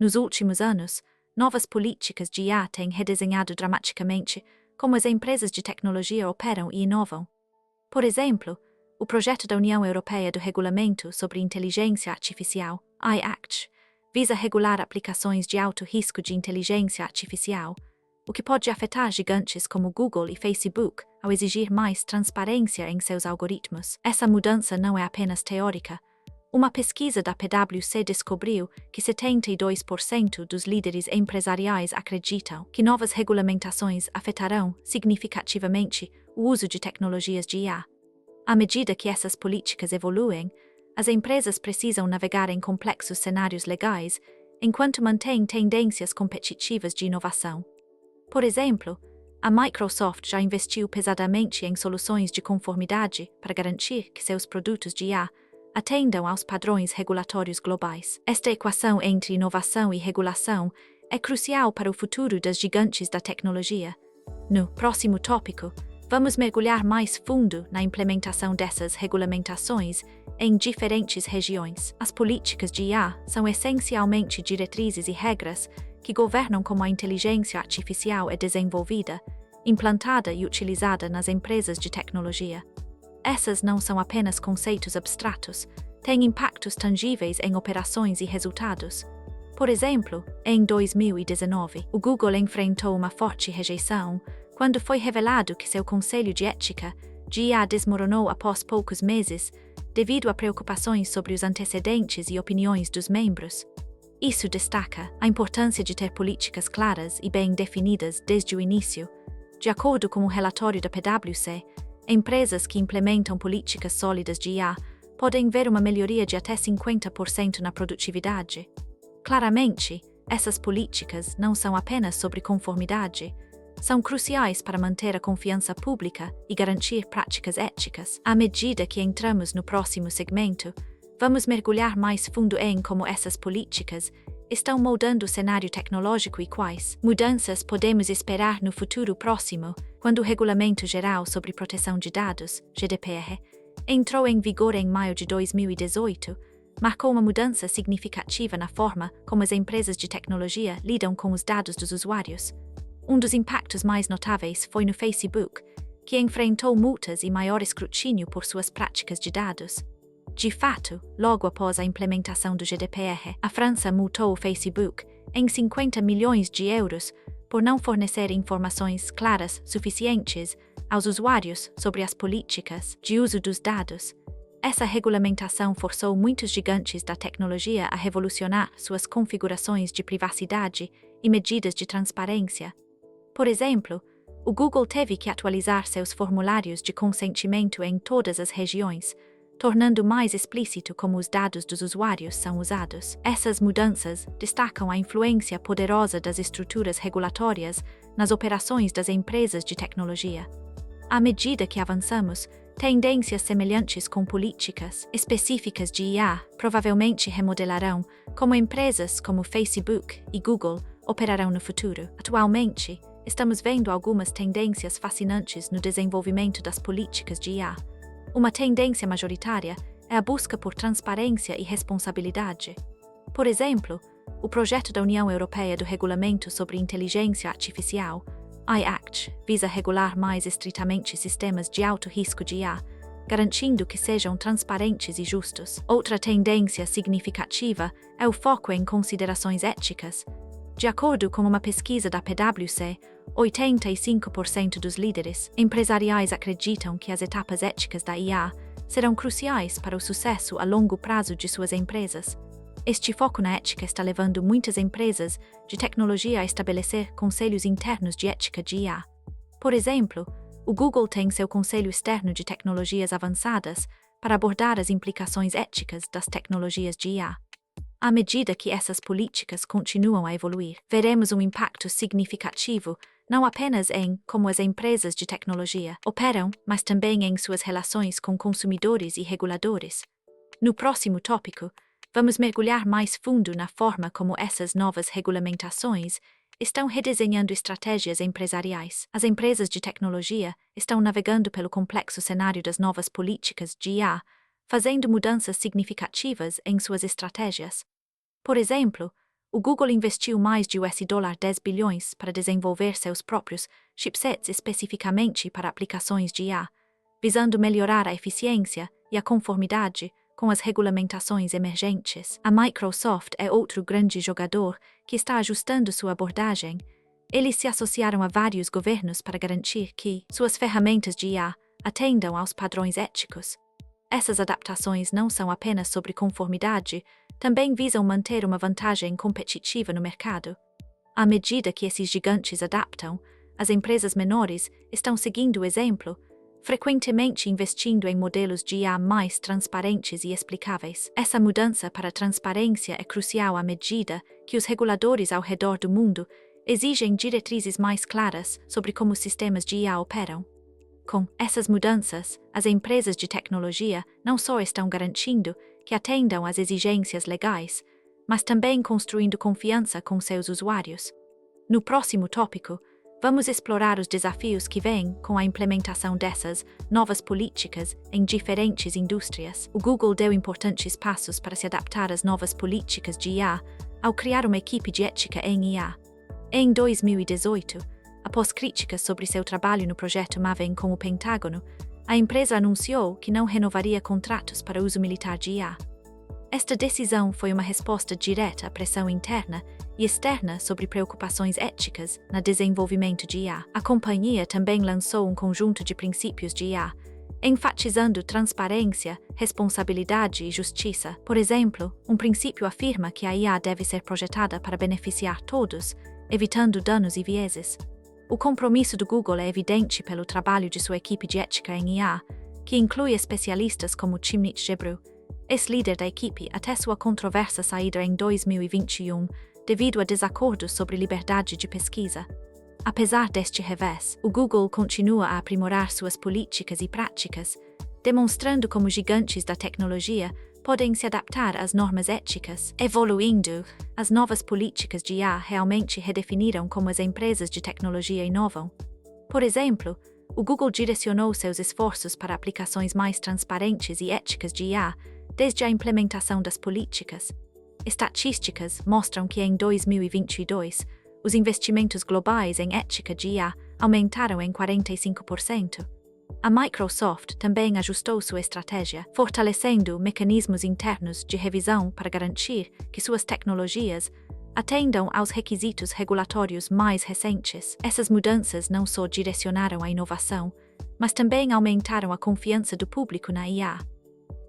Nos últimos anos, novas políticas de IA têm redesenhado dramaticamente como as empresas de tecnologia operam e inovam. Por exemplo, o projeto da União Europeia do Regulamento sobre Inteligência Artificial, AI-Act, visa regular aplicações de alto risco de inteligência artificial, o que pode afetar gigantes como Google e Facebook ao exigir mais transparência em seus algoritmos. Essa mudança não é apenas teórica. Uma pesquisa da PwC descobriu que 72% dos líderes empresariais acreditam que novas regulamentações afetarão significativamente o uso de tecnologias de IA. À medida que essas políticas evoluem, as empresas precisam navegar em complexos cenários legais enquanto mantêm tendências competitivas de inovação. Por exemplo, a Microsoft já investiu pesadamente em soluções de conformidade para garantir que seus produtos de IA atendam aos padrões regulatórios globais. Esta equação entre inovação e regulação é crucial para o futuro das gigantes da tecnologia. No próximo tópico, vamos mergulhar mais fundo na implementação dessas regulamentações em diferentes regiões. As políticas de IA são essencialmente diretrizes e regras que governam como a inteligência artificial é desenvolvida, implantada e utilizada nas empresas de tecnologia. Essas não são apenas conceitos abstratos, têm impactos tangíveis em operações e resultados. Por exemplo, em 2019, o Google enfrentou uma forte rejeição quando foi revelado que seu conselho de ética de IA desmoronou após poucos meses, devido a preocupações sobre os antecedentes e opiniões dos membros. Isso destaca a importância de ter políticas claras e bem definidas desde o início. De acordo com o relatório da PwC, empresas que implementam políticas sólidas de IA podem ver uma melhoria de até 50% na produtividade. Claramente, essas políticas não são apenas sobre conformidade, são cruciais para manter a confiança pública e garantir práticas éticas. À medida que entramos no próximo segmento, vamos mergulhar mais fundo em como essas políticas estão moldando o cenário tecnológico e quais mudanças podemos esperar no futuro próximo, quando o Regulamento Geral sobre Proteção de Dados, GDPR, entrou em vigor em maio de 2018, marcou uma mudança significativa na forma como as empresas de tecnologia lidam com os dados dos usuários. Um dos impactos mais notáveis foi no Facebook, que enfrentou multas e maior escrutínio por suas práticas de dados. De fato, logo após a implementação do GDPR, a França multou o Facebook em 50 milhões de euros por não fornecer informações claras suficientes aos usuários sobre as políticas de uso dos dados. Essa regulamentação forçou muitos gigantes da tecnologia a revolucionar suas configurações de privacidade e medidas de transparência. Por exemplo, o Google teve que atualizar seus formulários de consentimento em todas as regiões, tornando mais explícito como os dados dos usuários são usados. Essas mudanças destacam a influência poderosa das estruturas regulatórias nas operações das empresas de tecnologia. À medida que avançamos, tendências semelhantes com políticas específicas de IA provavelmente remodelarão como empresas como Facebook e Google operarão no futuro. Atualmente, estamos vendo algumas tendências fascinantes no desenvolvimento das políticas de IA. Uma tendência majoritária é a busca por transparência e responsabilidade. Por exemplo, o projeto da União Europeia do Regulamento sobre Inteligência Artificial, AI-Act, visa regular mais estritamente sistemas de alto risco de IA, garantindo que sejam transparentes e justos. Outra tendência significativa é o foco em considerações éticas. De acordo com uma pesquisa da PwC, 85% dos líderes empresariais acreditam que as etapas éticas da IA serão cruciais para o sucesso a longo prazo de suas empresas. Este foco na ética está levando muitas empresas de tecnologia a estabelecer conselhos internos de ética de IA. Por exemplo, o Google tem seu Conselho Externo de Tecnologias Avançadas para abordar as implicações éticas das tecnologias de IA. À medida que essas políticas continuam a evoluir, veremos um impacto significativo não apenas em como as empresas de tecnologia operam, mas também em suas relações com consumidores e reguladores. No próximo tópico, vamos mergulhar mais fundo na forma como essas novas regulamentações estão redesenhando estratégias empresariais. As empresas de tecnologia estão navegando pelo complexo cenário das novas políticas de IA, fazendo mudanças significativas em suas estratégias. Por exemplo, o Google investiu mais de US$ 10 bilhões para desenvolver seus próprios chipsets especificamente para aplicações de IA, visando melhorar a eficiência e a conformidade com as regulamentações emergentes. A Microsoft é outro grande jogador que está ajustando sua abordagem. Eles se associaram a vários governos para garantir que suas ferramentas de IA atendam aos padrões éticos. Essas adaptações não são apenas sobre conformidade, também visam manter uma vantagem competitiva no mercado. À medida que esses gigantes adaptam, as empresas menores estão seguindo o exemplo, frequentemente investindo em modelos de IA mais transparentes e explicáveis. Essa mudança para a transparência é crucial à medida que os reguladores ao redor do mundo exigem diretrizes mais claras sobre como os sistemas de IA operam. Com essas mudanças, as empresas de tecnologia não só estão garantindo que atendam às exigências legais, mas também construindo confiança com seus usuários. No próximo tópico, vamos explorar os desafios que vêm com a implementação dessas novas políticas em diferentes indústrias. O Google deu importantes passos para se adaptar às novas políticas de IA ao criar uma equipe de ética em IA. Em 2018, após críticas sobre seu trabalho no projeto Maven com o Pentágono, a empresa anunciou que não renovaria contratos para uso militar de IA. Esta decisão foi uma resposta direta à pressão interna e externa sobre preocupações éticas no desenvolvimento de IA. A companhia também lançou um conjunto de princípios de IA, enfatizando transparência, responsabilidade e justiça. Por exemplo, um princípio afirma que a IA deve ser projetada para beneficiar todos, evitando danos e vieses. O compromisso do Google é evidente pelo trabalho de sua equipe de ética em IA, que inclui especialistas como Timnit Gebru, ex-líder da equipe até sua controversa saída em 2021, devido a desacordos sobre liberdade de pesquisa. Apesar deste revés, o Google continua a aprimorar suas políticas e práticas, demonstrando como gigantes da tecnologia podem se adaptar às normas éticas. Evoluindo, as novas políticas de IA realmente redefiniram como as empresas de tecnologia inovam. Por exemplo, o Google direcionou seus esforços para aplicações mais transparentes e éticas de IA desde a implementação das políticas. Estatísticas mostram que em 2022, os investimentos globais em ética de IA aumentaram em 45%. A Microsoft também ajustou sua estratégia, fortalecendo mecanismos internos de revisão para garantir que suas tecnologias atendam aos requisitos regulatórios mais recentes. Essas mudanças não só direcionaram a inovação, mas também aumentaram a confiança do público na IA.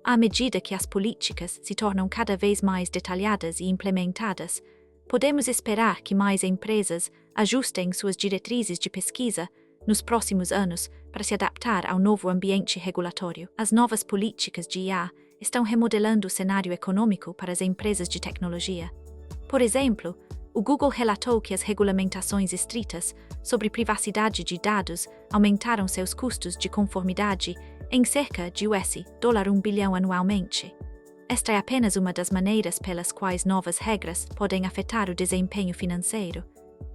À medida que as políticas se tornam cada vez mais detalhadas e implementadas, podemos esperar que mais empresas ajustem suas diretrizes de pesquisa nos próximos anos para se adaptar ao novo ambiente regulatório. As novas políticas de IA estão remodelando o cenário econômico para as empresas de tecnologia. Por exemplo, o Google relatou que as regulamentações estritas sobre privacidade de dados aumentaram seus custos de conformidade em cerca de $1 bilhão anualmente. Esta é apenas uma das maneiras pelas quais novas regras podem afetar o desempenho financeiro.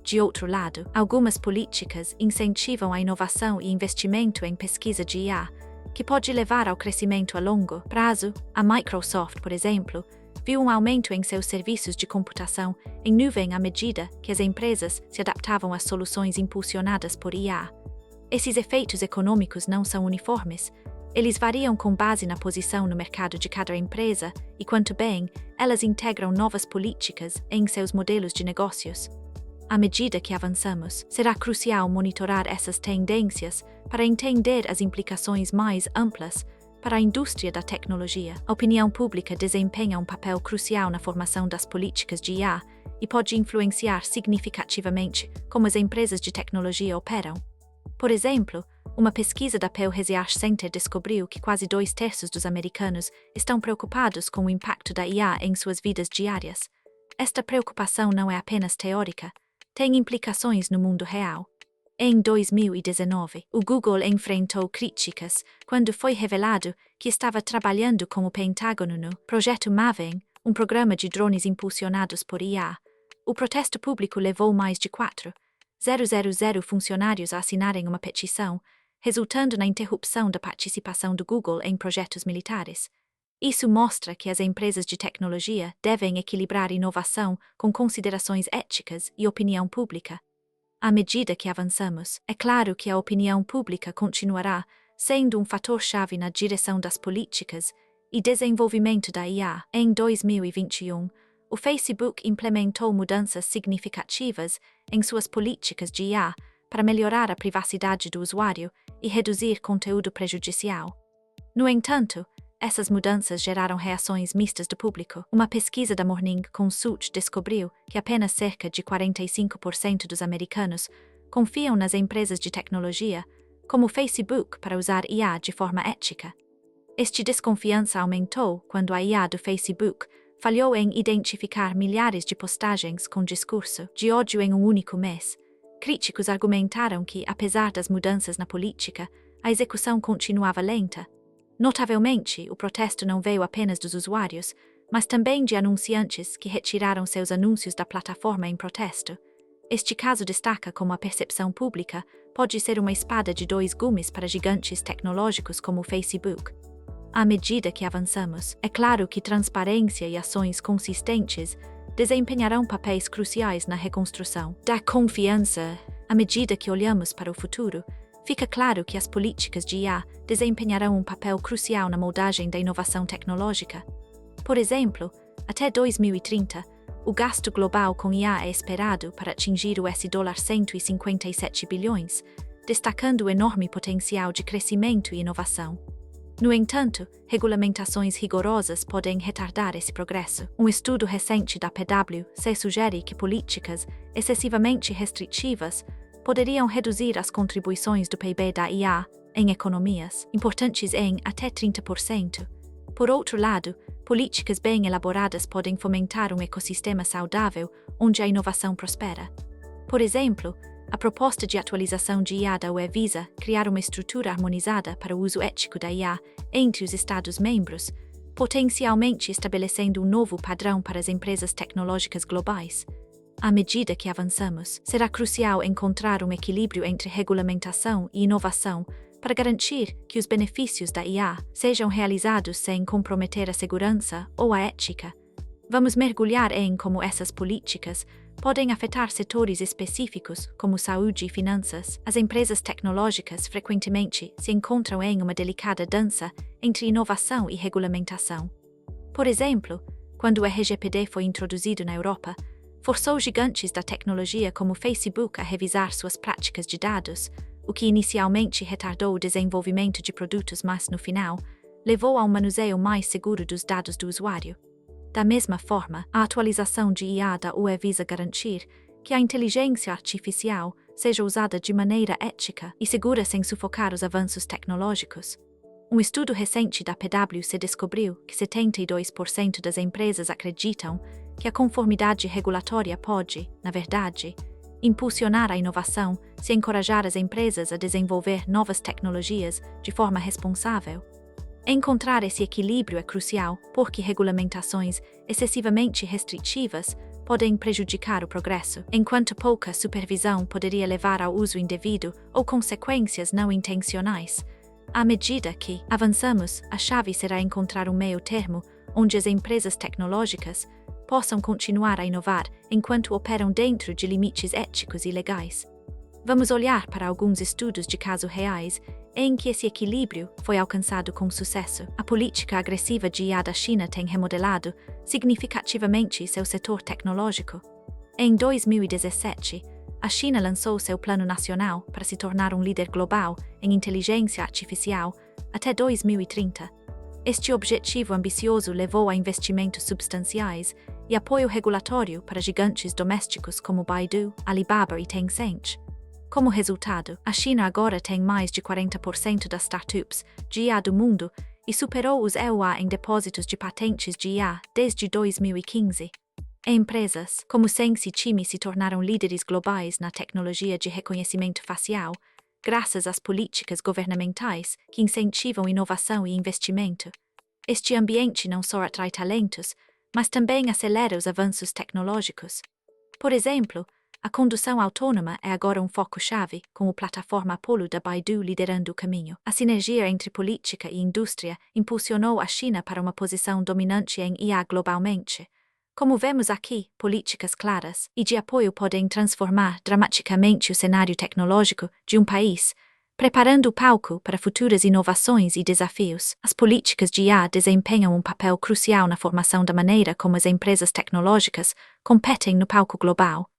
De outro lado, algumas políticas incentivam a inovação e investimento em pesquisa de IA, que pode levar ao crescimento a longo prazo. A Microsoft, por exemplo, viu um aumento em seus serviços de computação em nuvem à medida que as empresas se adaptavam às soluções impulsionadas por IA. Esses efeitos econômicos não são uniformes. Eles variam com base na posição no mercado de cada empresa e quanto bem elas integram novas políticas em seus modelos de negócios. À medida que avançamos, será crucial monitorar essas tendências para entender as implicações mais amplas para a indústria da tecnologia. A opinião pública desempenha um papel crucial na formação das políticas de IA e pode influenciar significativamente como as empresas de tecnologia operam. Por exemplo, uma pesquisa da Pew Research Center descobriu que quase 2/3 dos americanos estão preocupados com o impacto da IA em suas vidas diárias. Esta preocupação não é apenas teórica, tem implicações no mundo real. Em 2019, o Google enfrentou críticas quando foi revelado que estava trabalhando com o Pentágono no Projeto Maven, um programa de drones impulsionados por IA. O protesto público levou mais de 4.000 funcionários a assinarem uma petição, resultando na interrupção da participação do Google em projetos militares. Isso mostra que as empresas de tecnologia devem equilibrar inovação com considerações éticas e opinião pública. À medida que avançamos, é claro que a opinião pública continuará sendo um fator-chave na direção das políticas e desenvolvimento da IA. Em 2021, o Facebook implementou mudanças significativas em suas políticas de IA para melhorar a privacidade do usuário e reduzir conteúdo prejudicial. No entanto, essas mudanças geraram reações mistas do público. Uma pesquisa da Morning Consult descobriu que apenas cerca de 45% dos americanos confiam nas empresas de tecnologia, como o Facebook, para usar IA de forma ética. Esta desconfiança aumentou quando a IA do Facebook falhou em identificar milhares de postagens com discurso de ódio em um único mês. Críticos argumentaram que, apesar das mudanças na política, a execução continuava lenta. Notavelmente, o protesto não veio apenas dos usuários, mas também de anunciantes que retiraram seus anúncios da plataforma em protesto. Este caso destaca como a percepção pública pode ser uma espada de dois gumes para gigantes tecnológicos como o Facebook. À medida que avançamos, é claro que transparência e ações consistentes desempenharão papéis cruciais na reconstrução da confiança. À medida que olhamos para o futuro, fica claro que as políticas de IA desempenharão um papel crucial na moldagem da inovação tecnológica. Por exemplo, até 2030, o gasto global com IA é esperado para atingir o $157 bilhões, destacando o enorme potencial de crescimento e inovação. No entanto, regulamentações rigorosas podem retardar esse progresso. Um estudo recente da PwC sugere que políticas excessivamente restritivas poderiam reduzir as contribuições do PIB da IA em economias importantes em até 30%. Por outro lado, políticas bem elaboradas podem fomentar um ecossistema saudável onde a inovação prospera. Por exemplo, a proposta de atualização de IA da UE visa criar uma estrutura harmonizada para o uso ético da IA entre os Estados-membros, potencialmente estabelecendo um novo padrão para as empresas tecnológicas globais. À medida que avançamos, será crucial encontrar um equilíbrio entre regulamentação e inovação para garantir que os benefícios da IA sejam realizados sem comprometer a segurança ou a ética. Vamos mergulhar em como essas políticas podem afetar setores específicos, como saúde e finanças. As empresas tecnológicas frequentemente se encontram em uma delicada dança entre inovação e regulamentação. Por exemplo, quando o RGPD foi introduzido na Europa, forçou gigantes da tecnologia como o Facebook a revisar suas práticas de dados, o que inicialmente retardou o desenvolvimento de produtos, mas no final levou a um manuseio mais seguro dos dados do usuário. Da mesma forma, a atualização de IA da UE visa garantir que a inteligência artificial seja usada de maneira ética e segura sem sufocar os avanços tecnológicos. Um estudo recente da PwC descobriu que 72% das empresas acreditam que a conformidade regulatória pode, na verdade, impulsionar a inovação se encorajar as empresas a desenvolver novas tecnologias de forma responsável. Encontrar esse equilíbrio é crucial, porque regulamentações excessivamente restritivas podem prejudicar o progresso, enquanto pouca supervisão poderia levar ao uso indevido ou consequências não intencionais. À medida que avançamos, a chave será encontrar um meio-termo onde as empresas tecnológicas possam continuar a inovar enquanto operam dentro de limites éticos e legais. Vamos olhar para alguns estudos de caso reais em que esse equilíbrio foi alcançado com sucesso. A política agressiva de IA da China tem remodelado significativamente seu setor tecnológico. Em 2017, a China lançou seu Plano Nacional para se tornar um líder global em inteligência artificial até 2030. Este objetivo ambicioso levou a investimentos substanciais e apoio regulatório para gigantes domésticos como Baidu, Alibaba e Tencent. Como resultado, a China agora tem mais de 40% das startups de IA do mundo e superou os EUA em depósitos de patentes de IA desde 2015. Empresas como Sense e Time se tornaram líderes globais na tecnologia de reconhecimento facial, graças às políticas governamentais que incentivam inovação e investimento. Este ambiente não só atrai talentos, mas também acelera os avanços tecnológicos. Por exemplo, a condução autônoma é agora um foco-chave, com a plataforma Apollo da Baidu liderando o caminho. A sinergia entre política e indústria impulsionou a China para uma posição dominante em IA globalmente. Como vemos aqui, políticas claras e de apoio podem transformar dramaticamente o cenário tecnológico de um país, preparando o palco para futuras inovações e desafios. As políticas de IA desempenham um papel crucial na formação da maneira como as empresas tecnológicas competem no palco global.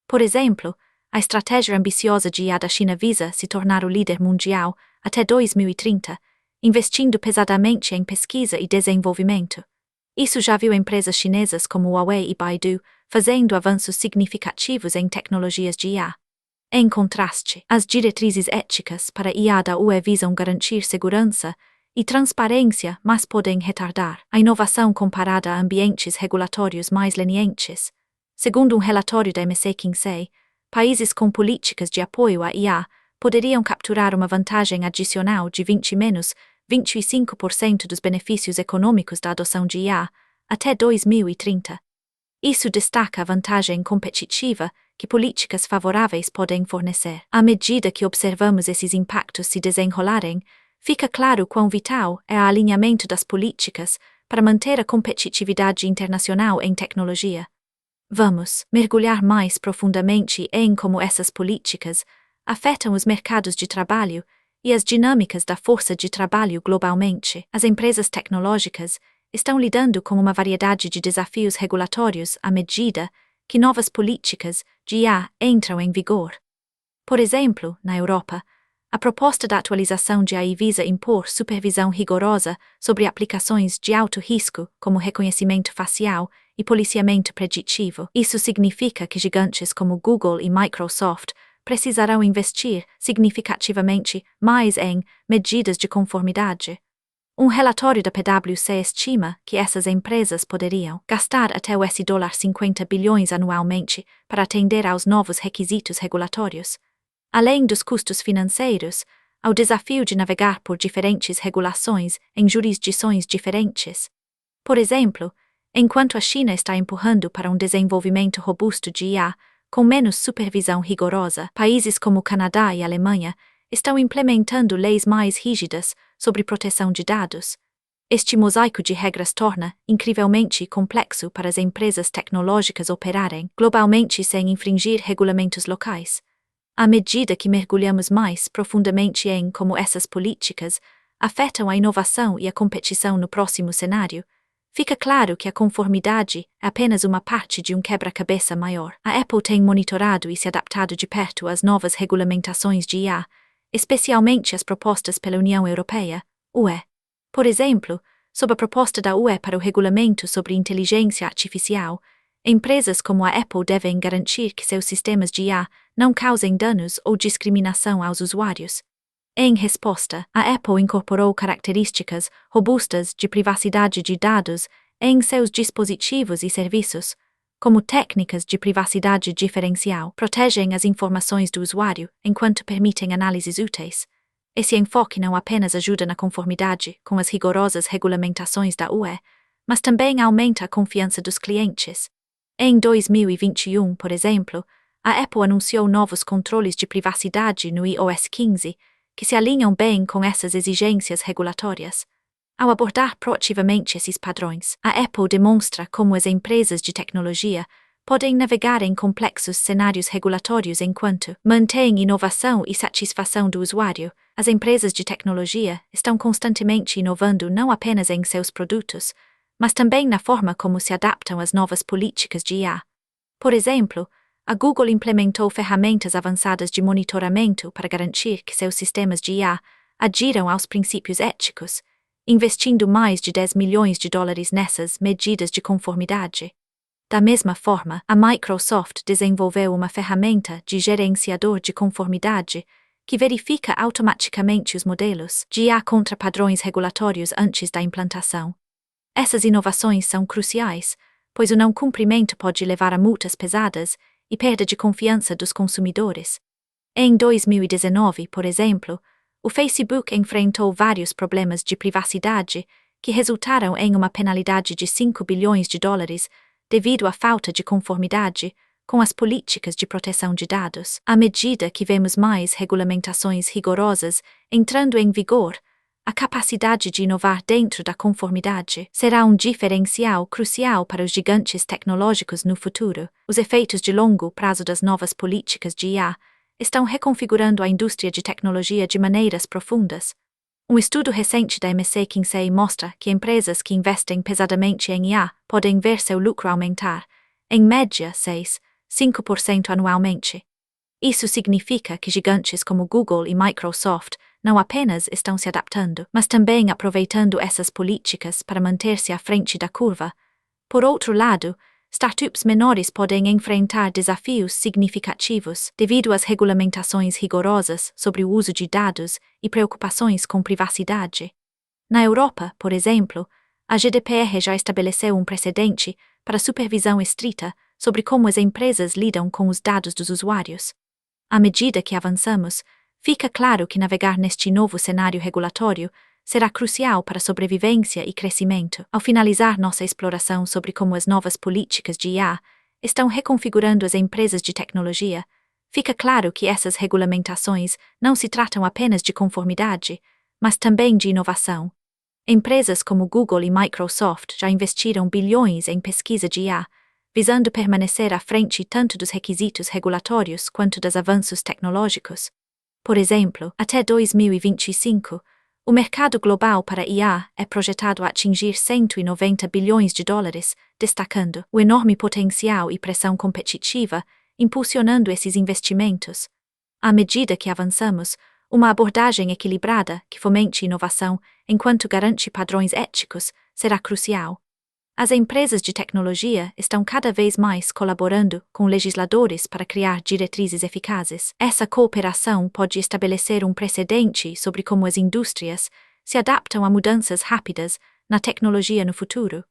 Por exemplo, a estratégia ambiciosa de IA da China visa se tornar o líder mundial até 2030, investindo pesadamente em pesquisa e desenvolvimento. Isso já viu empresas chinesas como Huawei e Baidu fazendo avanços significativos em tecnologias de IA. Em contraste, as diretrizes éticas para a IA da UE visam garantir segurança e transparência, mas podem retardar a inovação comparada a ambientes regulatórios mais lenientes. Segundo um relatório da McKinsey, países com políticas de apoio à IA poderiam capturar uma vantagem adicional de 25% dos benefícios econômicos da adoção de IA até 2030. Isso destaca a vantagem competitiva que políticas favoráveis podem fornecer. À medida que observamos esses impactos se desenrolarem, fica claro quão vital é o alinhamento das políticas para manter a competitividade internacional em tecnologia. Vamos mergulhar mais profundamente em como essas políticas afetam os mercados de trabalho e as dinâmicas da força de trabalho globalmente. As empresas tecnológicas estão lidando com uma variedade de desafios regulatórios à medida que novas políticas de IA entram em vigor. Por exemplo, na Europa, a proposta da atualização de AI visa impor supervisão rigorosa sobre aplicações de alto risco, como reconhecimento facial e policiamento preditivo. Isso significa que gigantes como Google e Microsoft precisarão investir significativamente mais em medidas de conformidade. Um relatório da PwC estima que essas empresas poderiam gastar até $50 bilhões anualmente para atender aos novos requisitos regulatórios. Além dos custos financeiros, há o desafio de navegar por diferentes regulações em jurisdições diferentes. Por exemplo, enquanto a China está empurrando para um desenvolvimento robusto de IA com menos supervisão rigorosa, países como o Canadá e a Alemanha estão implementando leis mais rígidas sobre proteção de dados. Este mosaico de regras torna incrivelmente complexo para as empresas tecnológicas operarem globalmente sem infringir regulamentos locais. À medida que mergulhamos mais profundamente em como essas políticas afetam a inovação e a competição no próximo cenário, fica claro que a conformidade é apenas uma parte de um quebra-cabeça maior. A Apple tem monitorado e se adaptado de perto às novas regulamentações de IA, especialmente as propostas pela União Europeia, UE. Por exemplo, sob a proposta da UE para o regulamento sobre inteligência artificial, empresas como a Apple devem garantir que seus sistemas de IA não causem danos ou discriminação aos usuários. Em resposta, a Apple incorporou características robustas de privacidade de dados em seus dispositivos e serviços, como técnicas de privacidade diferencial, protegem as informações do usuário enquanto permitem análises úteis. Esse enfoque não apenas ajuda na conformidade com as rigorosas regulamentações da UE, mas também aumenta a confiança dos clientes. Em 2021, por exemplo, a Apple anunciou novos controles de privacidade no iOS 15, que se alinham bem com essas exigências regulatórias. Ao abordar proativamente esses padrões, a Apple demonstra como as empresas de tecnologia podem navegar em complexos cenários regulatórios enquanto mantêm inovação e satisfação do usuário. As empresas de tecnologia estão constantemente inovando não apenas em seus produtos, mas também na forma como se adaptam às novas políticas de IA. Por exemplo, a Google implementou ferramentas avançadas de monitoramento para garantir que seus sistemas de IA adiram aos princípios éticos, investindo mais de $10 milhões nessas medidas de conformidade. Da mesma forma, a Microsoft desenvolveu uma ferramenta de gerenciador de conformidade que verifica automaticamente os modelos de IA contra padrões regulatórios antes da implantação. Essas inovações são cruciais, pois o não cumprimento pode levar a multas pesadas e perda de confiança dos consumidores. Em 2019, por exemplo, o Facebook enfrentou vários problemas de privacidade que resultaram em uma penalidade de $5 bilhões devido à falta de conformidade com as políticas de proteção de dados. À medida que vemos mais regulamentações rigorosas entrando em vigor, a capacidade de inovar dentro da conformidade será um diferencial crucial para os gigantes tecnológicos no futuro. Os efeitos de longo prazo das novas políticas de IA estão reconfigurando a indústria de tecnologia de maneiras profundas. Um estudo recente da McKinsey mostra que empresas que investem pesadamente em IA podem ver seu lucro aumentar, em média 5% anualmente. Isso significa que gigantes como Google e Microsoft não apenas estão se adaptando, mas também aproveitando essas políticas para manter-se à frente da curva. Por outro lado, startups menores podem enfrentar desafios significativos devido às regulamentações rigorosas sobre o uso de dados e preocupações com privacidade. Na Europa, por exemplo, a GDPR já estabeleceu um precedente para supervisão estrita sobre como as empresas lidam com os dados dos usuários. À medida que avançamos, fica claro que navegar neste novo cenário regulatório será crucial para a sobrevivência e crescimento. Ao finalizar nossa exploração sobre como as novas políticas de IA estão reconfigurando as empresas de tecnologia, fica claro que essas regulamentações não se tratam apenas de conformidade, mas também de inovação. Empresas como Google e Microsoft já investiram bilhões em pesquisa de IA, visando permanecer à frente tanto dos requisitos regulatórios quanto dos avanços tecnológicos. Por exemplo, até 2025, o mercado global para IA é projetado a atingir 190 bilhões de dólares, destacando o enorme potencial e pressão competitiva impulsionando esses investimentos. À medida que avançamos, uma abordagem equilibrada que fomente inovação enquanto garante padrões éticos será crucial. As empresas de tecnologia estão cada vez mais colaborando com legisladores para criar diretrizes eficazes. Essa cooperação pode estabelecer um precedente sobre como as indústrias se adaptam a mudanças rápidas na tecnologia no futuro.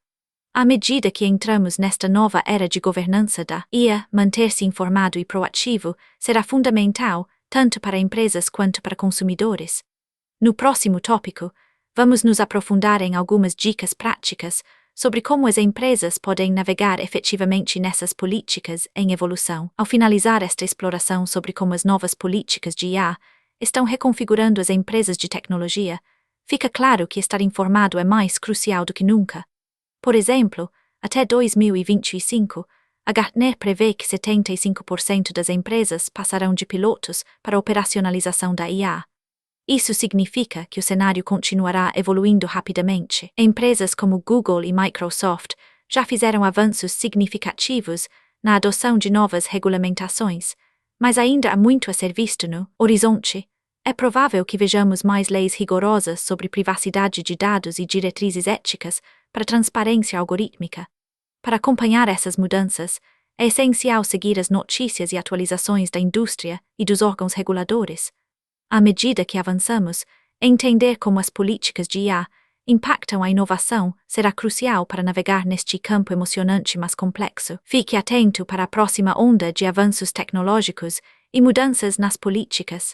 À medida que entramos nesta nova era de governança da IA, manter-se informado e proativo será fundamental tanto para empresas quanto para consumidores. No próximo tópico, vamos nos aprofundar em algumas dicas práticas sobre como as empresas podem navegar efetivamente nessas políticas em evolução. Ao finalizar esta exploração sobre como as novas políticas de IA estão reconfigurando as empresas de tecnologia, fica claro que estar informado é mais crucial do que nunca. Por exemplo, até 2025, a Gartner prevê que 75% das empresas passarão de pilotos para a operacionalização da IA. Isso significa que o cenário continuará evoluindo rapidamente. Empresas como Google e Microsoft já fizeram avanços significativos na adoção de novas regulamentações, mas ainda há muito a ser visto no horizonte. É provável que vejamos mais leis rigorosas sobre privacidade de dados e diretrizes éticas para transparência algorítmica. Para acompanhar essas mudanças, é essencial seguir as notícias e atualizações da indústria e dos órgãos reguladores. À medida que avançamos, entender como as políticas de IA impactam a inovação será crucial para navegar neste campo emocionante mas complexo. Fique atento para a próxima onda de avanços tecnológicos e mudanças nas políticas.